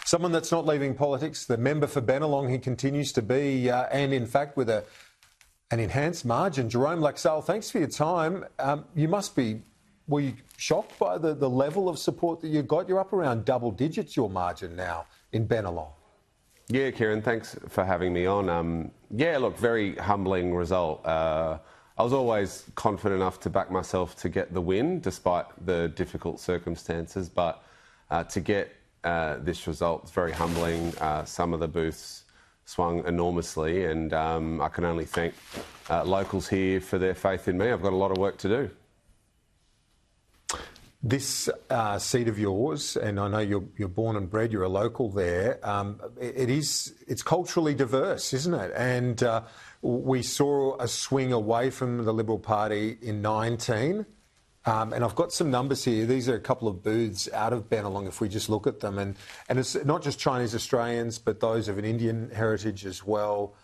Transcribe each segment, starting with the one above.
someone that's not leaving politics, the member for Bennelong, he continues to be, and in fact with an enhanced margin. Jerome Laxale, thanks for your time. Were you shocked by the level of support that you got? You're up around double digits, your margin now in Bennelong. Yeah, Kieran, thanks for having me on. Yeah, look, very humbling result. I was always confident enough to back myself to get the win, despite the difficult circumstances. But to get this result is very humbling. Some of the booths swung enormously, and I can only thank locals here for their faith in me. I've got a lot of work to do. This seat of yours, and I know you're born and bred, you're a local there, it's culturally diverse, isn't it? And we saw a swing away from the Liberal Party in 19. And I've got some numbers here. These are a couple of booths out of Bennelong, if we just look at them. And it's not just Chinese Australians, but those of an Indian heritage as well,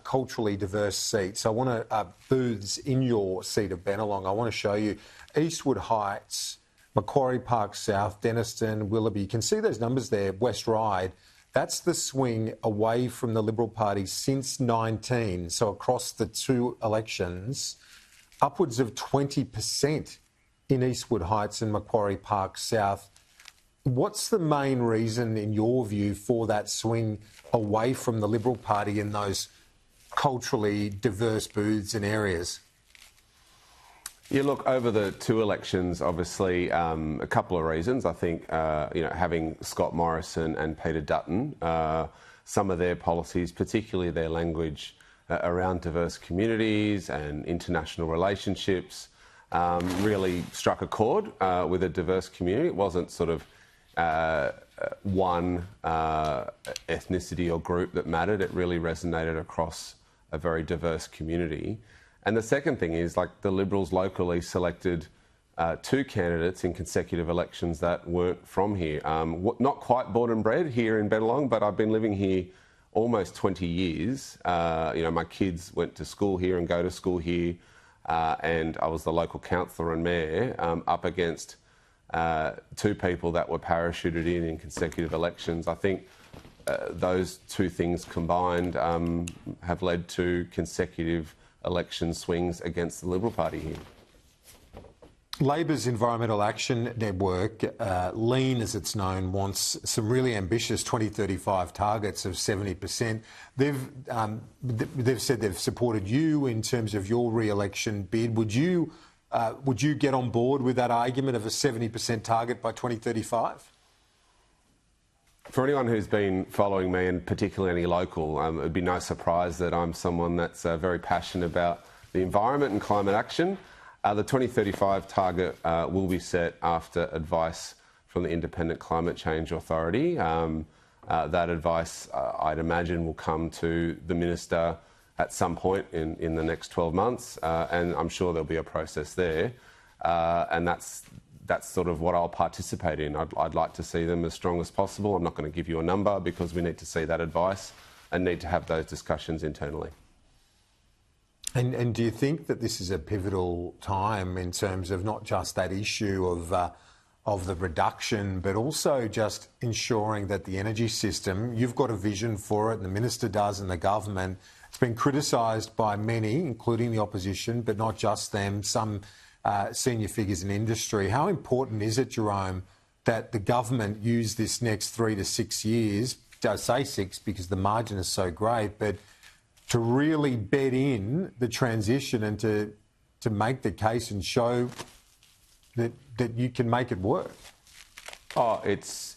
culturally diverse seats. I want to, booths in your seat of Bennelong, I want to show you Eastwood Heights, Macquarie Park South, Denniston, Willoughby. You can see those numbers there, West Ryde. That's the swing away from the Liberal Party since 19. So across the two elections, upwards of 20% in Eastwood Heights and Macquarie Park South. What's the main reason, in your view, for that swing away from the Liberal Party in those culturally diverse booths and areas? Yeah, look, over the two elections, obviously, a couple of reasons. I think, having Scott Morrison and Peter Dutton, some of their policies, particularly their language around diverse communities and international relationships, really struck a chord with a diverse community. It wasn't sort of one ethnicity or group that mattered. It really resonated across a very diverse community. And the second thing is, like, the Liberals locally selected two candidates in consecutive elections that weren't from here. Not quite born and bred here in Bennelong, but I've been living here almost 20 years. My kids went to school here and go to school here, and I was the local councillor and mayor up against two people that were parachuted in consecutive elections. I think those two things combined have led to consecutive election swings against the Liberal Party here. Labor's Environmental Action Network, LEAN as it's known, wants some really ambitious 2035 targets of 70%. They've said they've supported you in terms of your re-election bid. Would you get on board with that argument of a 70% target by 2035? For anyone who's been following me, and particularly any local, it would be no surprise that I'm someone that's very passionate about the environment and climate action. The 2035 target will be set after advice from the Independent Climate Change Authority. That advice, I'd imagine, will come to the Minister at some point in the next 12 months, and I'm sure there'll be a process there. And that's sort of what I'll participate in. I'd like to see them as strong as possible. I'm not going to give you a number because we need to see that advice and need to have those discussions internally. And do you think that this is a pivotal time in terms of not just that issue of the reduction, but also just ensuring that the energy system, you've got a vision for it, and the Minister does, and the government, it's been criticised by many, including the opposition, but not just them, some senior figures in industry. How important is it, Jerome, that the government use this next 3 to 6 years, I say 6 because the margin is so great, but to really bed in the transition and to make the case and show that you can make it work? Oh, it's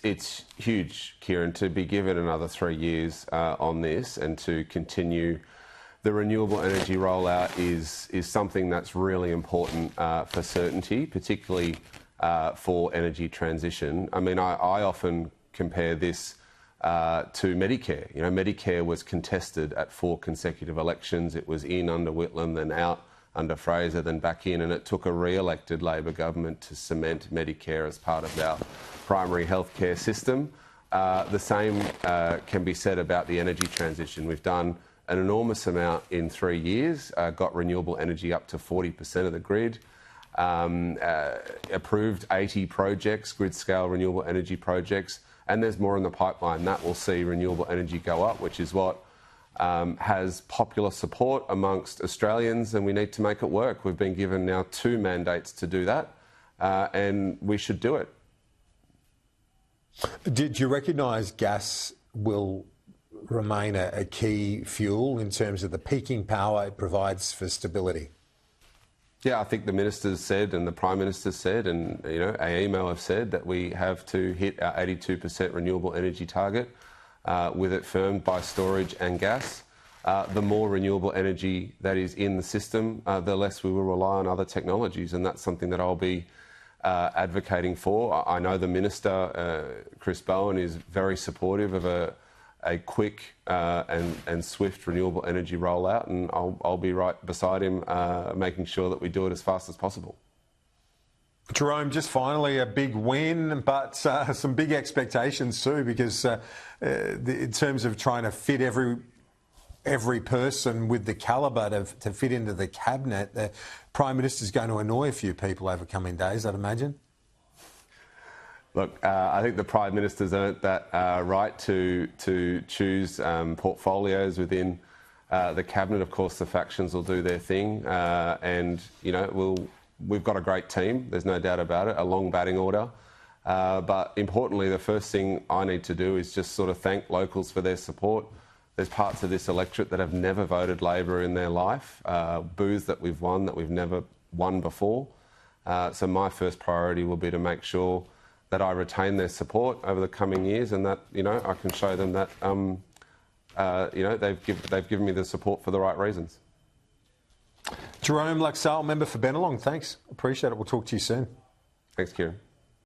huge, Kieran, to be given another 3 years on this and to continue the renewable energy rollout is something that's really important for certainty, particularly for energy transition. I mean, I often compare this to Medicare. Medicare was contested at 4 consecutive elections. It was in under Whitlam, then out under Fraser, then back in, and it took a re-elected Labor government to cement Medicare as part of our primary healthcare system. The same can be said about the energy transition. We've done an enormous amount in 3 years, got renewable energy up to 40% of the grid, approved 80 projects, grid-scale renewable energy projects, and there's more in the pipeline. That will see renewable energy go up, which is what has popular support amongst Australians, and we need to make it work. We've been given now 2 mandates to do that, and we should do it. Did you recognise gas will remain a key fuel in terms of the peaking power it provides for stability? Yeah, I think the ministers said and the Prime Minister said and, AEMO have said that we have to hit our 82% renewable energy target with it firmed by storage and gas. The more renewable energy that is in the system, the less we will rely on other technologies, and that's something that I'll be advocating for. I know the Minister, Chris Bowen, is very supportive of a quick and swift renewable energy rollout, and I'll be right beside him making sure that we do it as fast as possible. Jerome, just finally, a big win, but some big expectations too, because in terms of trying to fit every person with the calibre to fit into the cabinet, the Prime Minister's going to annoy a few people over coming days, I'd imagine. Look, I think the Prime Minister's earned that right to choose portfolios within the cabinet. Of course, the factions will do their thing, and we've got a great team. There's no doubt about it. A long batting order, but importantly, the first thing I need to do is just sort of thank locals for their support. There's parts of this electorate that have never voted Labor in their life, booths that we've won that we've never won before. So my first priority will be to make sure that I retain their support over the coming years, and that I can show them that they've given me the support for the right reasons. Jerome Laxale, member for Bennelong, thanks. Appreciate it. We'll talk to you soon. Thanks, Kieran.